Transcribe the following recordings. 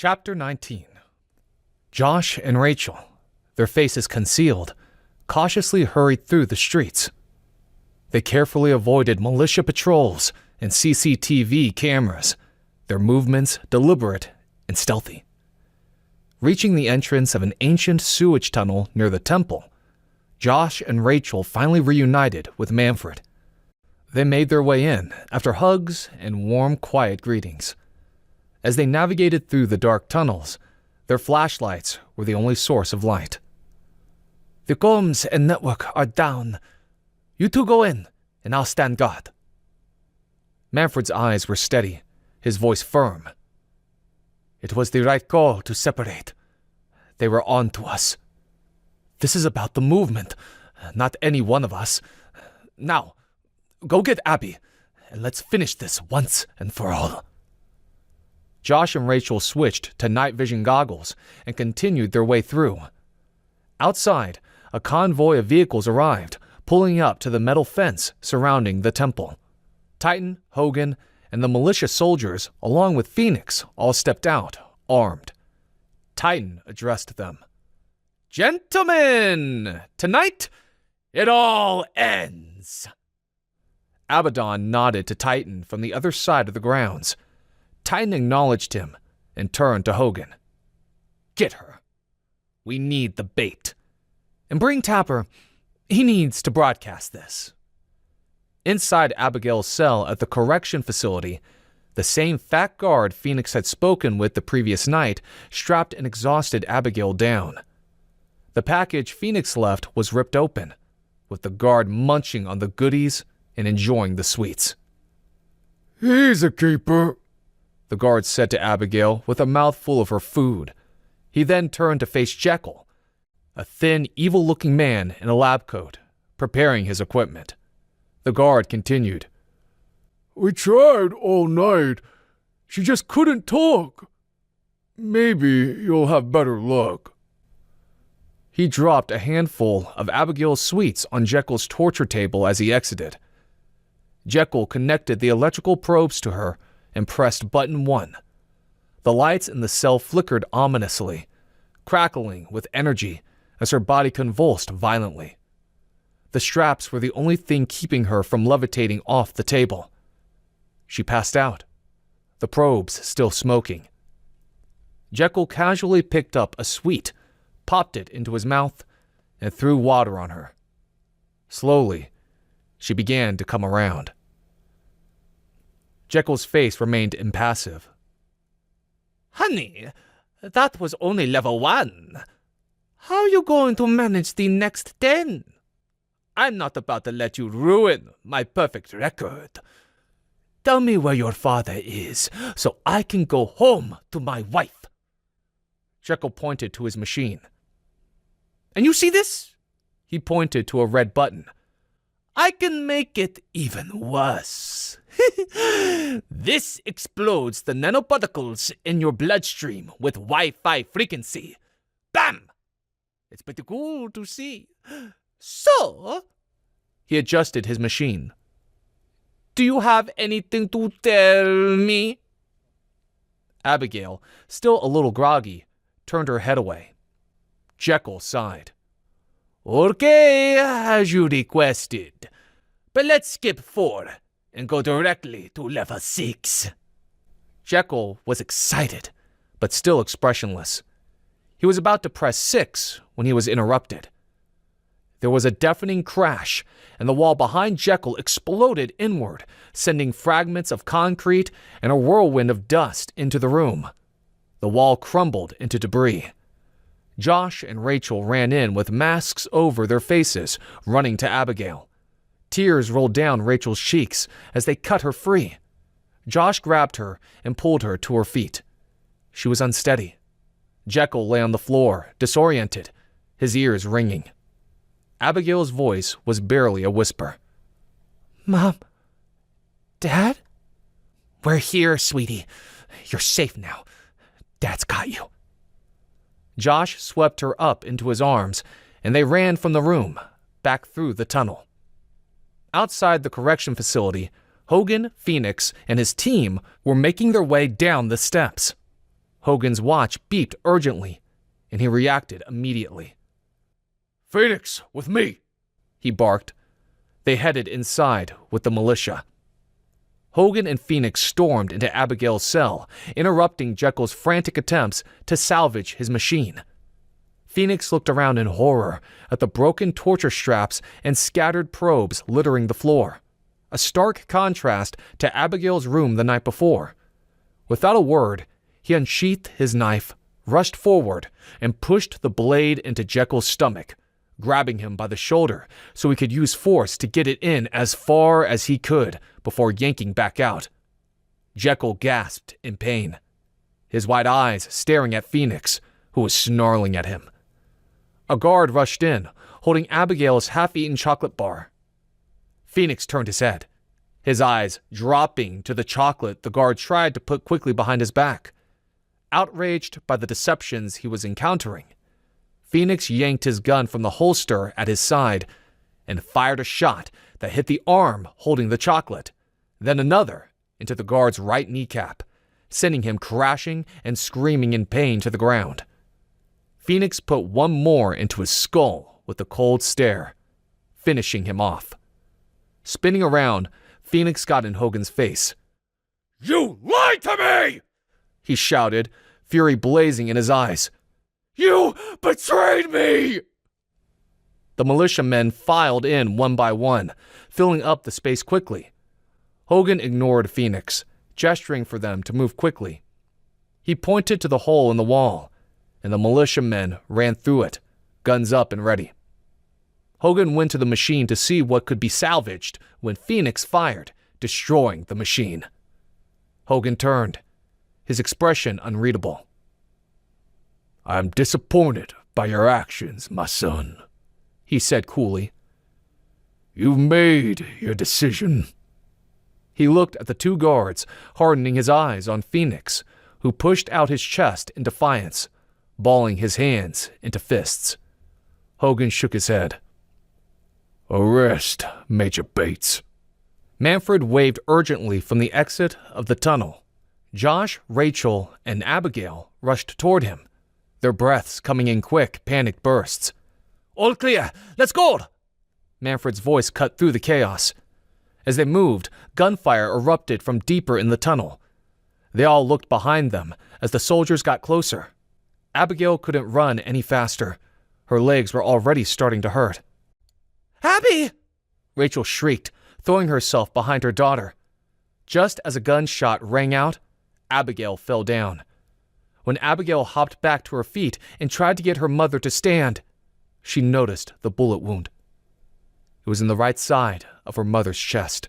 Chapter 19. Josh and Rachel, their faces concealed, cautiously hurried through the streets. They carefully avoided militia patrols and CCTV cameras, their movements deliberate and stealthy. Reaching the entrance of an ancient sewage tunnel near the temple, Josh and Rachel finally reunited with Manfred. They made their way in after hugs and warm, quiet greetings. As they navigated through the dark tunnels, their flashlights were the only source of light. "The comms and network are down. You two go in, and I'll stand guard." Manfred's eyes were steady, his voice firm. "It was the right call to separate. They were on to us. This is about the movement, not any one of us. Now, go get Abby, and let's finish this once and for all." Josh and Rachel switched to night vision goggles and continued their way through. Outside, a convoy of vehicles arrived, pulling up to the metal fence surrounding the temple. Titan, Hogan, and the militia soldiers, along with Phoenix, all stepped out, armed. Titan addressed them. "Gentlemen, tonight it all ends." Abaddon nodded to Titan from the other side of the grounds. Titan acknowledged him and turned to Hogan. "Get her. We need the bait. And bring Tapper. He needs to broadcast this." Inside Abigail's cell at the correction facility, the same fat guard Phoenix had spoken with the previous night strapped an exhausted Abigail down. The package Phoenix left was ripped open, with the guard munching on the goodies and enjoying the sweets. "He's a keeper," the guard said to Abigail with a mouthful of her food. He then turned to face Jekyll, a thin, evil-looking man in a lab coat, preparing his equipment. The guard continued. "We tried all night. She just couldn't talk. Maybe you'll have better luck." He dropped a handful of Abigail's sweets on Jekyll's torture table as he exited. Jekyll connected the electrical probes to her and pressed button 1. The lights in the cell flickered ominously, crackling with energy as her body convulsed violently. The straps were the only thing keeping her from levitating off the table. She passed out, the probes still smoking. Jekyll casually picked up a sweet, popped it into his mouth, and threw water on her. Slowly, she began to come around. Jekyll's face remained impassive. "Honey, that was only level 1. How are you going to manage the next 10? I'm not about to let you ruin my perfect record. Tell me where your father is, so I can go home to my wife." Jekyll pointed to his machine. "And you see this?" He pointed to a red button. "I can make it even worse. This explodes the nanoparticles in your bloodstream with Wi-Fi frequency. Bam! It's pretty cool to see. So," he adjusted his machine, "do you have anything to tell me?" Abigail, still a little groggy, turned her head away. Jekyll sighed. "Okay, as you requested. But let's skip 4 and go directly to level 6. Jekyll was excited, but still expressionless. He was about to press 6 when he was interrupted. There was a deafening crash, and the wall behind Jekyll exploded inward, sending fragments of concrete and a whirlwind of dust into the room. The wall crumbled into debris. Josh and Rachel ran in with masks over their faces, running to Abigail. Tears rolled down Rachel's cheeks as they cut her free. Josh grabbed her and pulled her to her feet. She was unsteady. Jekyll lay on the floor, disoriented, his ears ringing. Abigail's voice was barely a whisper. "Mom? Dad?" "We're here, sweetie. You're safe now. Dad's got you." Josh swept her up into his arms, and they ran from the room, back through the tunnel. Outside the correction facility, Hogan, Phoenix, and his team were making their way down the steps. Hogan's watch beeped urgently, and he reacted immediately. Phoenix, with me, he barked. They headed inside with the militia. Hogan and Phoenix stormed into Abigail's cell, interrupting Jekyll's frantic attempts to salvage his machine. Phoenix looked around in horror at the broken torture straps and scattered probes littering the floor, a stark contrast to Abigail's room the night before. Without a word, he unsheathed his knife, rushed forward, and pushed the blade into Jekyll's stomach, grabbing him by the shoulder so he could use force to get it in as far as he could before yanking back out. Jekyll gasped in pain, his wide eyes staring at Phoenix, who was snarling at him. A guard rushed in, holding Abigail's half-eaten chocolate bar. Phoenix turned his head, his eyes dropping to the chocolate the guard tried to put quickly behind his back. Outraged by the deceptions he was encountering, Phoenix yanked his gun from the holster at his side and fired a shot that hit the arm holding the chocolate, then another into the guard's right kneecap, sending him crashing and screaming in pain to the ground. Phoenix put one more into his skull with a cold stare, finishing him off. Spinning around, Phoenix got in Hogan's face. You lied to me! He shouted, fury blazing in his eyes. You betrayed me! The militiamen filed in one by one, filling up the space quickly. Hogan ignored Phoenix, gesturing for them to move quickly. He pointed to the hole in the wall, and the militiamen ran through it, guns up and ready. Hogan went to the machine to see what could be salvaged when Phoenix fired, destroying the machine. Hogan turned, his expression unreadable. I'm disappointed by your actions, my son, he said coolly. You've made your decision. He looked at the two guards, hardening his eyes on Phoenix, who pushed out his chest in defiance, balling his hands into fists. Hogan shook his head. Arrest Major Bates. Manfred waved urgently from the exit of the tunnel. Josh, Rachel, and Abigail rushed toward him, their breaths coming in quick, panicked bursts. All clear. Let's go! Manfred's voice cut through the chaos. As they moved, gunfire erupted from deeper in the tunnel. They all looked behind them as the soldiers got closer. Abigail couldn't run any faster. Her legs were already starting to hurt. Abby! Rachel shrieked, throwing herself behind her daughter. Just as a gunshot rang out, Abigail fell down. When Abigail hopped back to her feet and tried to get her mother to stand, she noticed the bullet wound. It was in the right side of her mother's chest.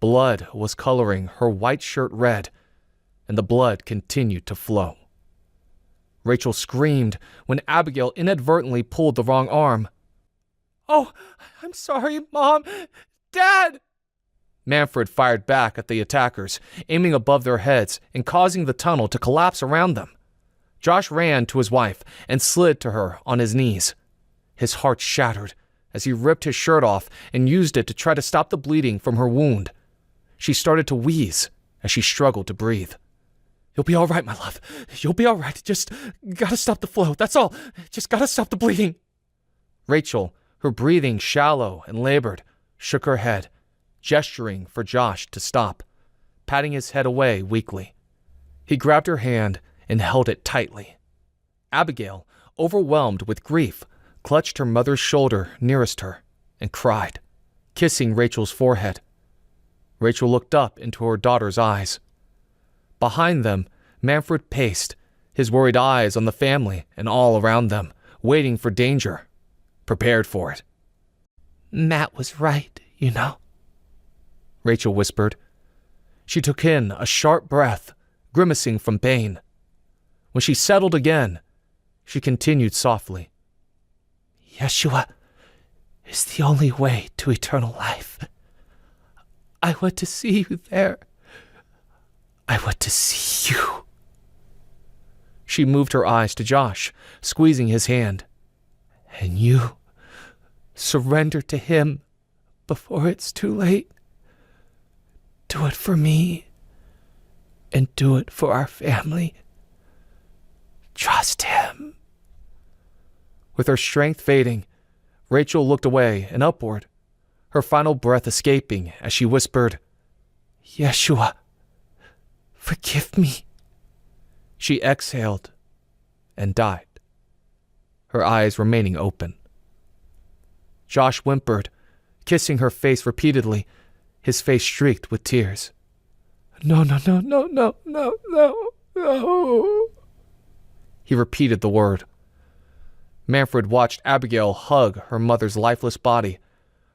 Blood was coloring her white shirt red, and the blood continued to flow. Rachel screamed when Abigail inadvertently pulled the wrong arm. Oh, I'm sorry, Mom. Dad! Manfred fired back at the attackers, aiming above their heads and causing the tunnel to collapse around them. Josh ran to his wife and slid to her on his knees. His heart shattered as he ripped his shirt off and used it to try to stop the bleeding from her wound. She started to wheeze as she struggled to breathe. You'll be all right, my love. You'll be all right. Just gotta stop the flow. That's all. Just gotta stop the bleeding. Rachel, her breathing shallow and labored, shook her head, gesturing for Josh to stop, patting his head away weakly. He grabbed her hand and held it tightly. Abigail, overwhelmed with grief, clutched her mother's shoulder nearest her and cried, kissing Rachel's forehead. Rachel looked up into her daughter's eyes. Behind them, Manfred paced, his worried eyes on the family and all around them, waiting for danger, prepared for it. Matt was right, you know, Rachel whispered. She took in a sharp breath, grimacing from pain. When she settled again, she continued softly. Yeshua is the only way to eternal life. I want to see you there. I want to see you. She moved her eyes to Josh, squeezing his hand. And you surrender to him before it's too late. Do it for me and do it for our family. Trust him. With her strength fading, Rachel looked away and upward, her final breath escaping as she whispered, Yeshua, forgive me. She exhaled and died, her eyes remaining open. Josh whimpered, kissing her face repeatedly, his face streaked with tears. No, no, no, no, no, no, no, no. He repeated the word. Manfred watched Abigail hug her mother's lifeless body,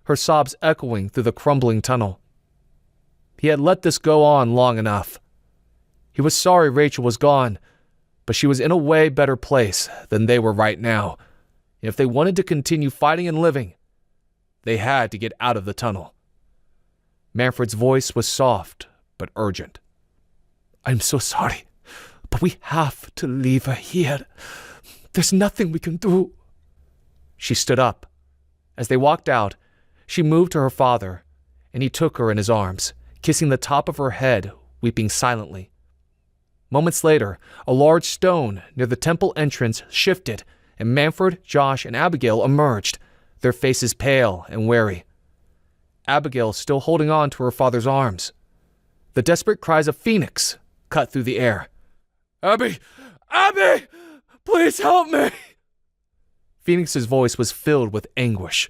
her sobs echoing through the crumbling tunnel. He had let this go on long enough. He was sorry Rachel was gone, but she was in a way better place than they were right now. And if they wanted to continue fighting and living, they had to get out of the tunnel. Manfred's voice was soft but urgent. I'm so sorry, but we have to leave her here. There's nothing we can do. She stood up. As they walked out, she moved to her father, and he took her in his arms, kissing the top of her head, weeping silently. Moments later, a large stone near the temple entrance shifted, and Manfred, Josh, and Abigail emerged, their faces pale and wary. Abigail still holding on to her father's arms. The desperate cries of Phoenix cut through the air. Abby! Abby! Please help me! Phoenix's voice was filled with anguish.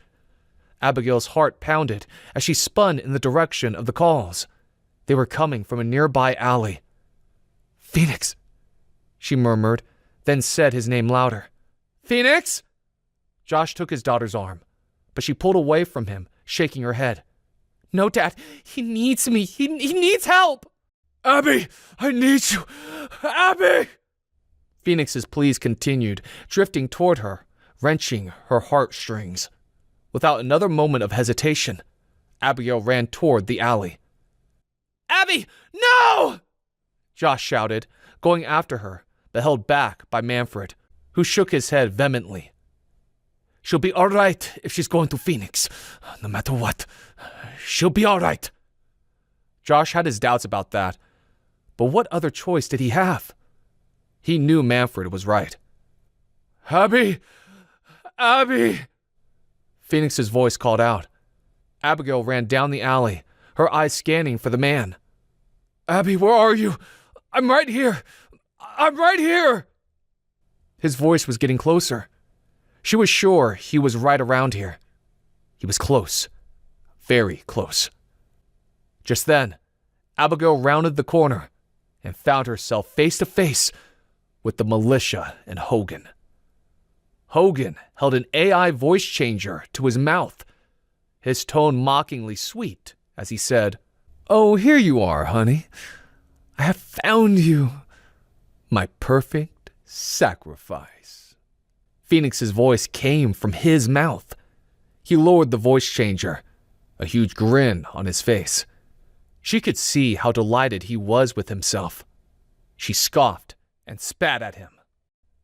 Abigail's heart pounded as she spun in the direction of the calls. They were coming from a nearby alley. Phoenix, she murmured, then said his name louder. Phoenix! Josh took his daughter's arm, but she pulled away from him, shaking her head. No, Dad, he needs me. He needs help. Abby, I need you. Abby! Phoenix's pleas continued, drifting toward her, wrenching her heartstrings. Without another moment of hesitation, Abigail ran toward the alley. Abby, no! Josh shouted, going after her, but held back by Manfred, who shook his head vehemently. She'll be all right if she's going to Phoenix. No matter what, she'll be all right. Josh had his doubts about that, but what other choice did he have? He knew Manfred was right. Abby! Abby! Phoenix's voice called out. Abigail ran down the alley, her eyes scanning for the man. Abby, where are you? I'm right here. I'm right here. His voice was getting closer. She was sure he was right around here. He was close. Very close. Just then, Abigail rounded the corner and found herself face to face with the militia and Hogan. Hogan held an AI voice changer to his mouth, his tone mockingly sweet as he said, Oh, here you are, honey. I have found you. My perfect sacrifice. Phoenix's voice came from his mouth. He lowered the voice changer, a huge grin on his face. She could see how delighted he was with himself. She scoffed and spat at him.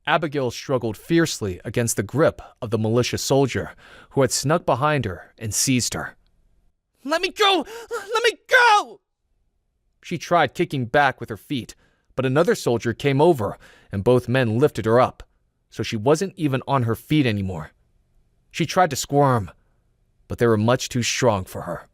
Abigail struggled fiercely against the grip of the militia soldier who had snuck behind her and seized her. Let me go! Let me go! She tried kicking back with her feet, but another soldier came over and both men lifted her up, so she wasn't even on her feet anymore. She tried to squirm, but they were much too strong for her.